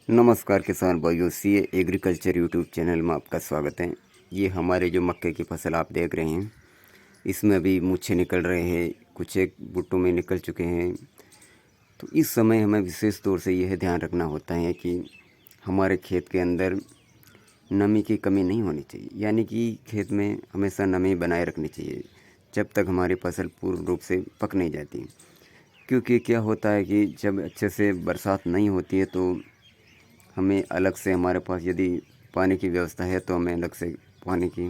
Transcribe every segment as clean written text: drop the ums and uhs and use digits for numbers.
नमस्कार किसान भाइयों, सीए एग्रीकल्चर यूट्यूब चैनल में आपका स्वागत है। ये हमारे जो मक्के की फसल आप देख रहे हैं, इसमें अभी मूँछें निकल रहे हैं, कुछ एक बुट्टों में निकल चुके हैं। तो इस समय हमें विशेष तौर से यह ध्यान रखना होता है कि हमारे खेत के अंदर नमी की कमी नहीं होनी चाहिए, यानी कि खेत में हमेशा नमी बनाए रखनी चाहिए जब तक हमारी फसल पूर्ण रूप से पक नहीं जाती। क्योंकि क्या होता है कि जब अच्छे से बरसात नहीं होती है तो हमें अलग से, हमारे पास यदि पानी की व्यवस्था है तो हमें अलग से पानी की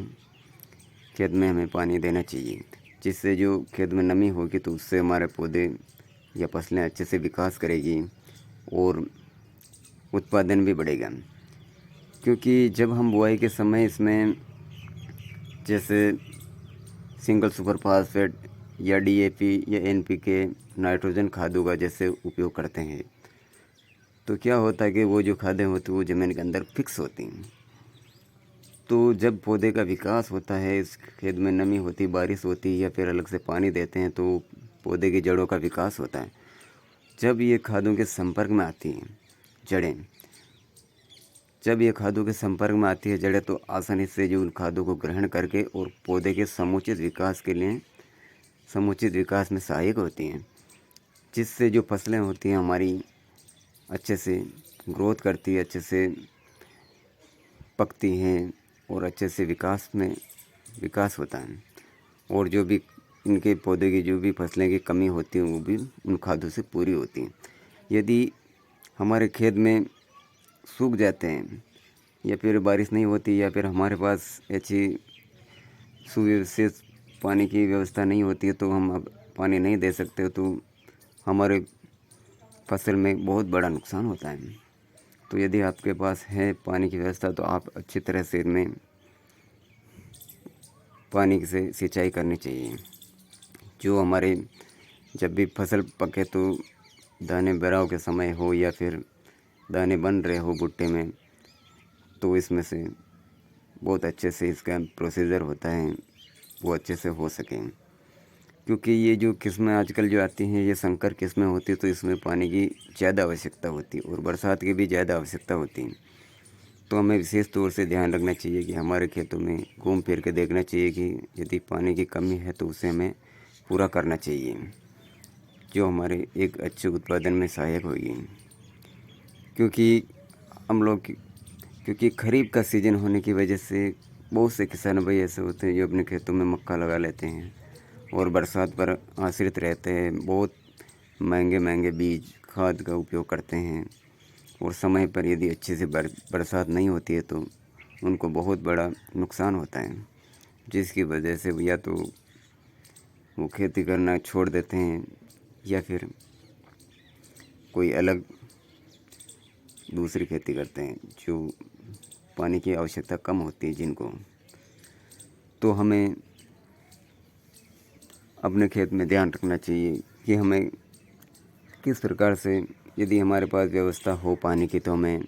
खेत में हमें पानी देना चाहिए, जिससे जो खेत में नमी होगी तो उससे हमारे पौधे या फसलें अच्छे से विकास करेगी और उत्पादन भी बढ़ेगा। क्योंकि जब हम बुआई के समय इसमें जैसे सिंगल सुपर फास्फेट या डीएपी या एनपीके, नाइट्रोजन खादों का जैसे उपयोग करते हैं, तो क्या होता है कि वो जो खादें होती हैं वो ज़मीन के अंदर फिक्स होती हैं। तो जब पौधे का विकास होता है, इस खेत में नमी होती, बारिश होती है या फिर अलग से पानी देते हैं तो पौधे की जड़ों का विकास होता है। जब ये खादों के संपर्क में आती हैं जड़ें, जब ये खादों के संपर्क में आती है जड़ें, तो आसानी से जो उन खादों को ग्रहण करके और पौधे के समुचित विकास के लिए, समुचित विकास में सहायक होती हैं, जिससे जो फसलें होती हैं हमारी अच्छे से ग्रोथ करती है, अच्छे से पकती हैं और अच्छे से विकास होता है। और जो भी इनके पौधे की जो भी फसलें की कमी होती है वो भी उन खादों से पूरी होती है। यदि हमारे खेत में सूख जाते हैं या फिर बारिश नहीं होती या फिर हमारे पास अच्छी सुविशेष पानी की व्यवस्था नहीं होती है तो हम अब पानी नहीं दे सकते, तो हमारे फसल में बहुत बड़ा नुकसान होता है। तो यदि आपके पास है पानी की व्यवस्था तो आप अच्छी तरह से इनमें पानी से सिंचाई करनी चाहिए। जो हमारे जब भी फसल पके तो दाने बराव के समय हो या फिर दाने बन रहे हो भुट्टे में, तो इसमें से बहुत अच्छे से इसका प्रोसीजर होता है वो अच्छे से हो सकें। क्योंकि ये जो किस्में आजकल जो आती हैं ये संकर किस्में होती है, तो इसमें पानी की ज़्यादा आवश्यकता होती है और बरसात की भी ज़्यादा आवश्यकता होती है। तो हमें विशेष तौर से ध्यान रखना चाहिए कि हमारे खेतों में घूम फिर के देखना चाहिए कि यदि पानी की कमी है तो उसे हमें पूरा करना चाहिए, जो हमारे एक अच्छे उत्पादन में सहायक होगी। क्योंकि हम लोग क्योंकि खरीफ का सीज़न होने की वजह से बहुत से किसान भाई ऐसे होते हैं जो अपने खेतों में मक्का लगा लेते हैं और बरसात पर आश्रित रहते हैं। बहुत महंगे महंगे बीज खाद का उपयोग करते हैं और समय पर यदि अच्छे से बरसात नहीं होती है तो उनको बहुत बड़ा नुकसान होता है, जिसकी वजह से या तो वो खेती करना छोड़ देते हैं या फिर कोई अलग दूसरी खेती करते हैं जो पानी की आवश्यकता कम होती है जिनको। तो हमें अपने खेत में ध्यान रखना चाहिए कि हमें किस प्रकार से, यदि हमारे पास व्यवस्था हो पानी की तो हमें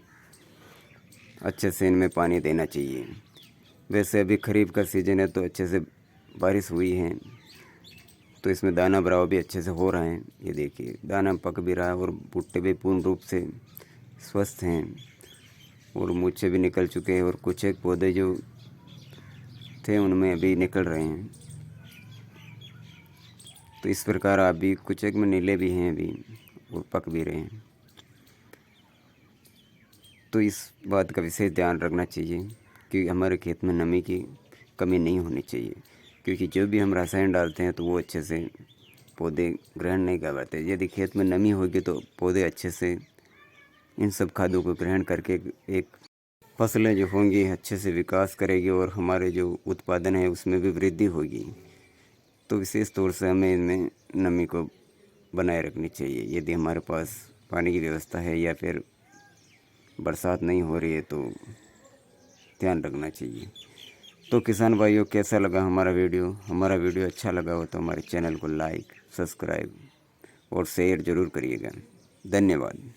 अच्छे से इनमें पानी देना चाहिए। वैसे अभी खरीफ का सीज़न है तो अच्छे से बारिश हुई है तो इसमें दाना भराव भी अच्छे से हो रहा है। ये देखिए दाना पक भी रहा है और भुट्टे भी पूर्ण रूप से स्वस्थ हैं और मूँछें भी निकल चुके हैं और कुछ एक पौधे जो थे उनमें अभी निकल रहे हैं। तो इस प्रकार आप भी कुछ एक में नीले भी हैं अभी और पक भी रहे हैं। तो इस बात का विशेष ध्यान रखना चाहिए कि हमारे खेत में नमी की कमी नहीं होनी चाहिए, क्योंकि जो भी हम रसायन डालते हैं तो वो अच्छे से पौधे ग्रहण नहीं कर पाते। यदि खेत में नमी होगी तो पौधे अच्छे से इन सब खादों को ग्रहण करके एक फसलें जो होंगी अच्छे से विकास करेगी और हमारे जो उत्पादन है उसमें भी वृद्धि होगी। तो विशेष तौर से हमें इनमें नमी को बनाए रखनी चाहिए। यदि हमारे पास पानी की व्यवस्था है या फिर बरसात नहीं हो रही है तो ध्यान रखना चाहिए। तो किसान भाइयों, कैसा लगा हमारा वीडियो? हमारा वीडियो अच्छा लगा हो तो हमारे चैनल को लाइक, सब्सक्राइब और शेयर ज़रूर करिएगा। धन्यवाद।